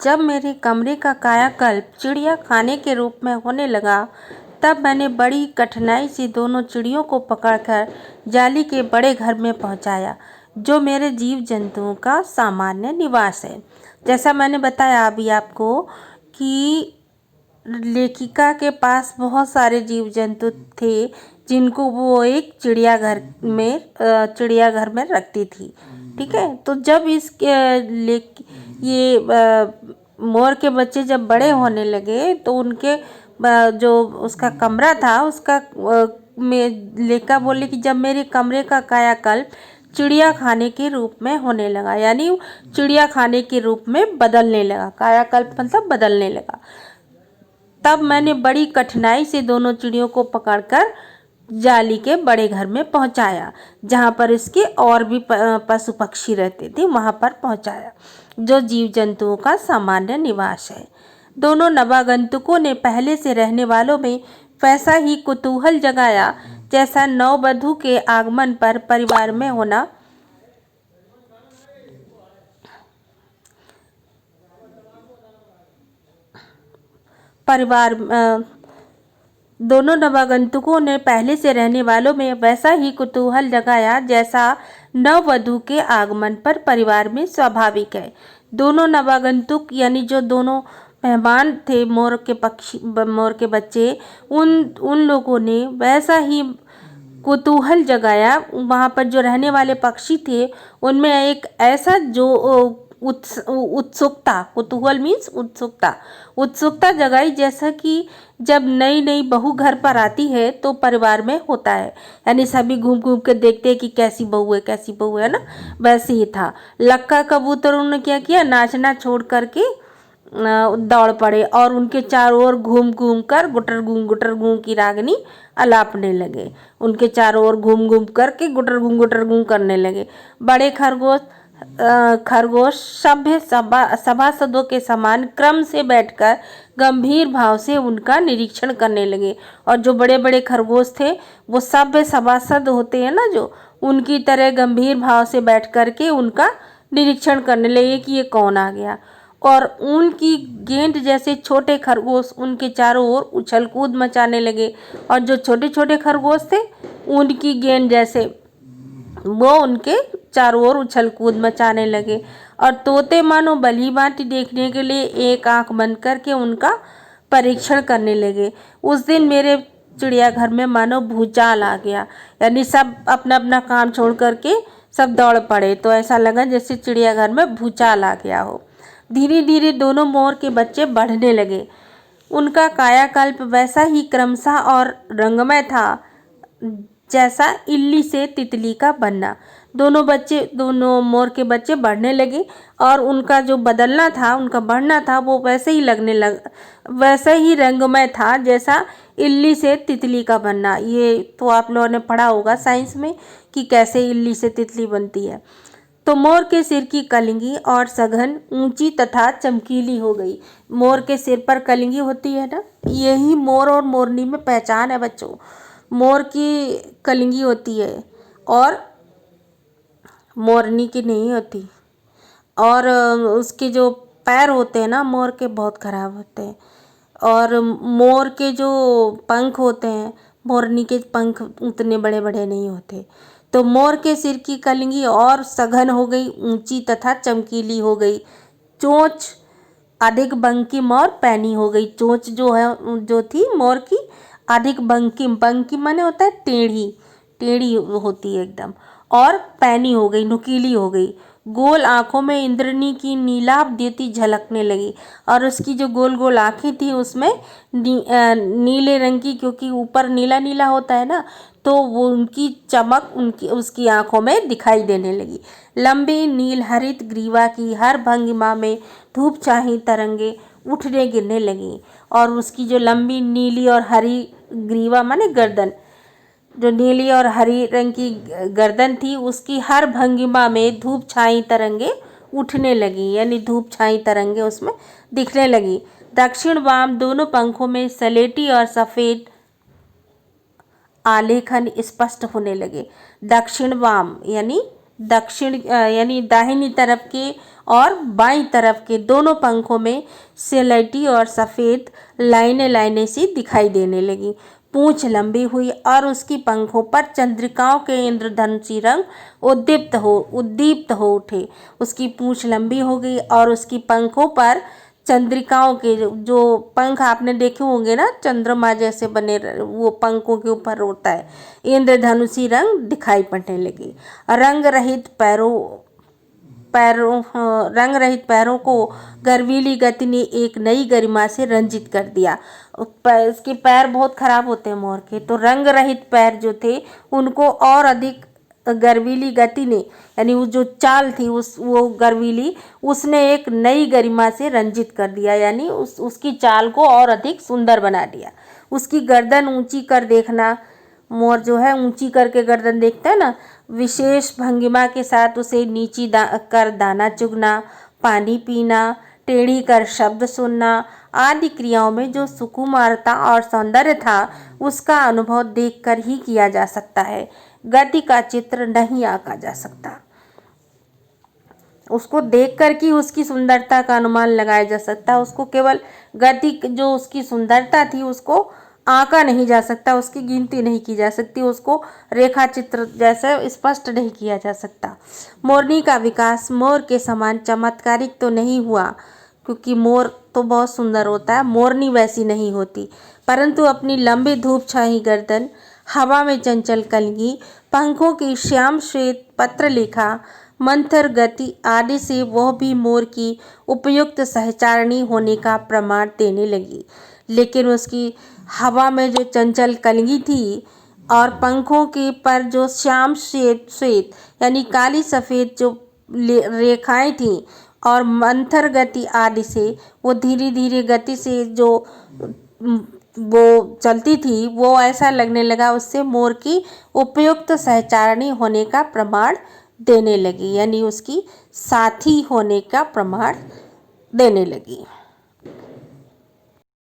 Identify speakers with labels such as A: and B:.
A: जब मेरे कमरे का कायाकल्प चिड़िया खाने के रूप में होने लगा, तब मैंने बड़ी कठिनाई से दोनों चिड़ियों को पकड़कर जाली के बड़े घर में पहुंचाया, जो मेरे जीव जंतुओं का सामान्य निवास है। जैसा मैंने बताया अभी आपको कि लेखिका के पास बहुत सारे जीव जंतु थे, जिनको वो एक चिड़ियाघर में रखती थी। ठीक है, तो जब ये मोर के बच्चे जब बड़े होने लगे तो उनके जो उसका कमरा था उसका में लेखिका बोले कि जब मेरे कमरे का कायाकल्प चिड़िया खाने के रूप में होने लगा, यानी चिड़िया खाने के रूप में बदलने लगा, कायाकल्प मतलब बदलने लगा, तब मैंने बड़ी कठिनाई से दोनों चिड़ियों को पकड़कर जाली के बड़े घर में पहुंचाया, जहां पर इसके और भी पशु पक्षी रहते थे, वहां पर पहुंचाया, जो जीव जंतुओं का सामान्य निवास है। दोनों नवागंतुकों ने पहले से रहने वालों में वैसा ही कुतूहल जगाया जैसा नववधू के आगमन पर परिवार में होना। दोनों नवागंतुकों ने पहले से रहने वालों में वैसा ही कुतूहल जगाया जैसा नववधू के आगमन पर परिवार में स्वाभाविक है। दोनों नवागंतुक यानी जो दोनों मेहमान थे मोर के बच्चे, उन लोगों ने वैसा ही कुतूहल जगाया। वहाँ पर जो रहने वाले पक्षी थे उनमें एक ऐसा जो उत्सुकता, कुतूहल मीन्स उत्सुकता जगाई, जैसा कि जब नई नई बहू घर पर आती है तो परिवार में होता है, यानी सभी घूम घूम के देखते हैं कि कैसी बहू है ना, वैसे ही था। लक्का कबूतरों ने क्या किया, नाचना छोड़ करके दौड़ पड़े और उनके चारों ओर घूम घूम कर गुटर गूं की रागनी अलापने लगे। उनके चारों ओर घूम घूम करके गुटर गूं करने लगे। बड़े खरगोश सभ्य सभासदों के समान क्रम से बैठकर गंभीर भाव से उनका निरीक्षण करने लगे, और जो बड़े बड़े खरगोश थे वो सभ्य सभासद होते हैं ना, जो उनकी तरह गंभीर भाव से बैठ करके उनका निरीक्षण करने लगे कि ये कौन आ गया। और उनकी गेंद जैसे छोटे खरगोश उनके चारों ओर उछल कूद मचाने लगे, और जो छोटे छोटे खरगोश थे उनकी गेंद जैसे वो उनके चारों ओर उछल कूद मचाने लगे। और तोते मानो भली भांति देखने के लिए एक आंख बंद करके उनका परीक्षण करने लगे। उस दिन मेरे चिड़ियाघर में मानो भूचाल आ गया, यानी सब अपना अपना काम छोड़ करके सब दौड़ पड़े, तो ऐसा लगा जैसे चिड़ियाघर में भूचाल आ गया हो। धीरे धीरे दोनों मोर के बच्चे बढ़ने लगे। उनका कायाकल्प वैसा ही क्रमशः और रंगमय था जैसा इल्ली से तितली का बनना। दोनों मोर के बच्चे बढ़ने लगे और उनका जो बदलना था, उनका बढ़ना था, वो वैसे ही रंगमय था जैसा इल्ली से तितली का बनना। ये तो आप लोगों ने पढ़ा होगा साइंस में कि कैसे इल्ली से तितली बनती है। तो मोर के सिर की कलिंगी और सघन ऊंची तथा चमकीली हो गई। मोर के सिर पर कलिंगी होती है ना, यही मोर और मोरनी में पहचान है बच्चों। मोर की कलिंगी होती है और मोरनी की नहीं होती। और उसके जो पैर होते हैं ना मोर के, बहुत खराब होते हैं। और मोर के जो पंख होते हैं, मोरनी के पंख उतने बड़े बड़े नहीं होते। तो मोर के सिर की कलिंगी और सघन हो गई, ऊंची तथा चमकीली हो गई। चोंच अधिक बंकिम और पैनी हो गई। चोंच जो थी मोर की अधिक बंकिम माने होता है टेढ़ी होती है एकदम, और पैनी हो गई, नुकीली हो गई। गोल आंखों में इंद्रनी की नीलाभ देती झलकने लगी, और उसकी जो गोल गोल आंखें थी उसमें नीले रंग की, क्योंकि ऊपर नीला नीला होता है ना, तो वो उनकी चमक उसकी आंखों में दिखाई देने लगी। लंबी नील हरित ग्रीवा की हर भंगिमा में धूप चाही तरंगे उठने गिरने लगी, और उसकी जो लंबी नीली और हरी ग्रीवा माने गर्दन, जो नीली और हरी रंग की गर्दन थी, उसकी हर भंगिमा में धूप छाई तरंगे उठने लगी, यानी धूप छाई तरंगे उसमें दिखने लगी। दक्षिण वाम दोनों पंखों में सलेटी और सफ़ेद आलेखन स्पष्ट होने लगे। दक्षिण वाम यानी दक्षिण यानी दाहिनी तरफ के और बाईं तरफ के दोनों पंखों में स्लेटी और सफ़ेद लाइनें लाइनें सी दिखाई देने लगी। पूंछ लंबी हुई और उसकी पंखों पर चंद्रिकाओं के इंद्रधनुषी रंग उद्दीप्त हो उठे। उसकी पूंछ लंबी हो गई और उसकी पंखों पर चंद्रिकाओं के जो पंख आपने देखे होंगे ना, चंद्रमा जैसे बने वो पंखों के ऊपर होता है, इंद्रधनुषी रंग दिखाई पड़ने लगे। रंग रहित पैरों को गर्वीली गति ने एक नई गरिमा से रंजित कर दिया। इसके पैर बहुत खराब होते हैं मोर के, तो रंग रहित पैर जो थे उनको और अधिक गर्वीली गति ने, यानी वो जो चाल थी वो गर्वीली, उसने एक नई गरिमा से रंजित कर दिया, यानी उसकी चाल को और अधिक सुंदर बना दिया। उसकी गर्दन ऊंची कर देखना, मोर जो है ऊंची करके गर्दन देखता है ना, विशेष भंगिमा के साथ उसे नीची कर दाना चुगना, पानी पीना, टेढ़ी कर शब्द सुनना आदि क्रियाओं में जो सुकुमारता और सौंदर्य था उसका अनुभव देखकर ही किया जा सकता है। गति का चित्र नहीं आंका जा सकता। उसको देखकर कि उसकी सुंदरता का अनुमान लगाया जा सकता है। उसको केवल गति जो उसकी सुंदरता थी उसको आंका नहीं जा सकता, उसकी गिनती नहीं की जा सकती, उसको रेखा चित्र जैसे स्पष्ट नहीं किया जा सकता। मोरनी का विकास मोर के समान चमत्कारिक तो नहीं हुआ, क्योंकि मोर तो बहुत सुंदर होता है, मोरनी वैसी नहीं होती, परंतु अपनी लंबी धूप छाई गर्दन, हवा में चंचल कलगी, पंखों की श्याम श्वेत पत्रलेखा, मंथर गति आदि से वह भी मोर की उपयुक्त सहचारणी होने का प्रमाण देने लगी। लेकिन उसकी हवा में जो चंचल कलगी थी और पंखों के पर जो श्याम श्वेत यानी काली सफ़ेद जो रेखाएं थीं और मंथर गति आदि से वो धीरे धीरे गति से जो वो चलती थी, वो ऐसा लगने लगा उससे मोर की उपयुक्त सहचारणी होने का प्रमाण देने लगी, यानी उसकी साथी होने का प्रमाण देने लगी।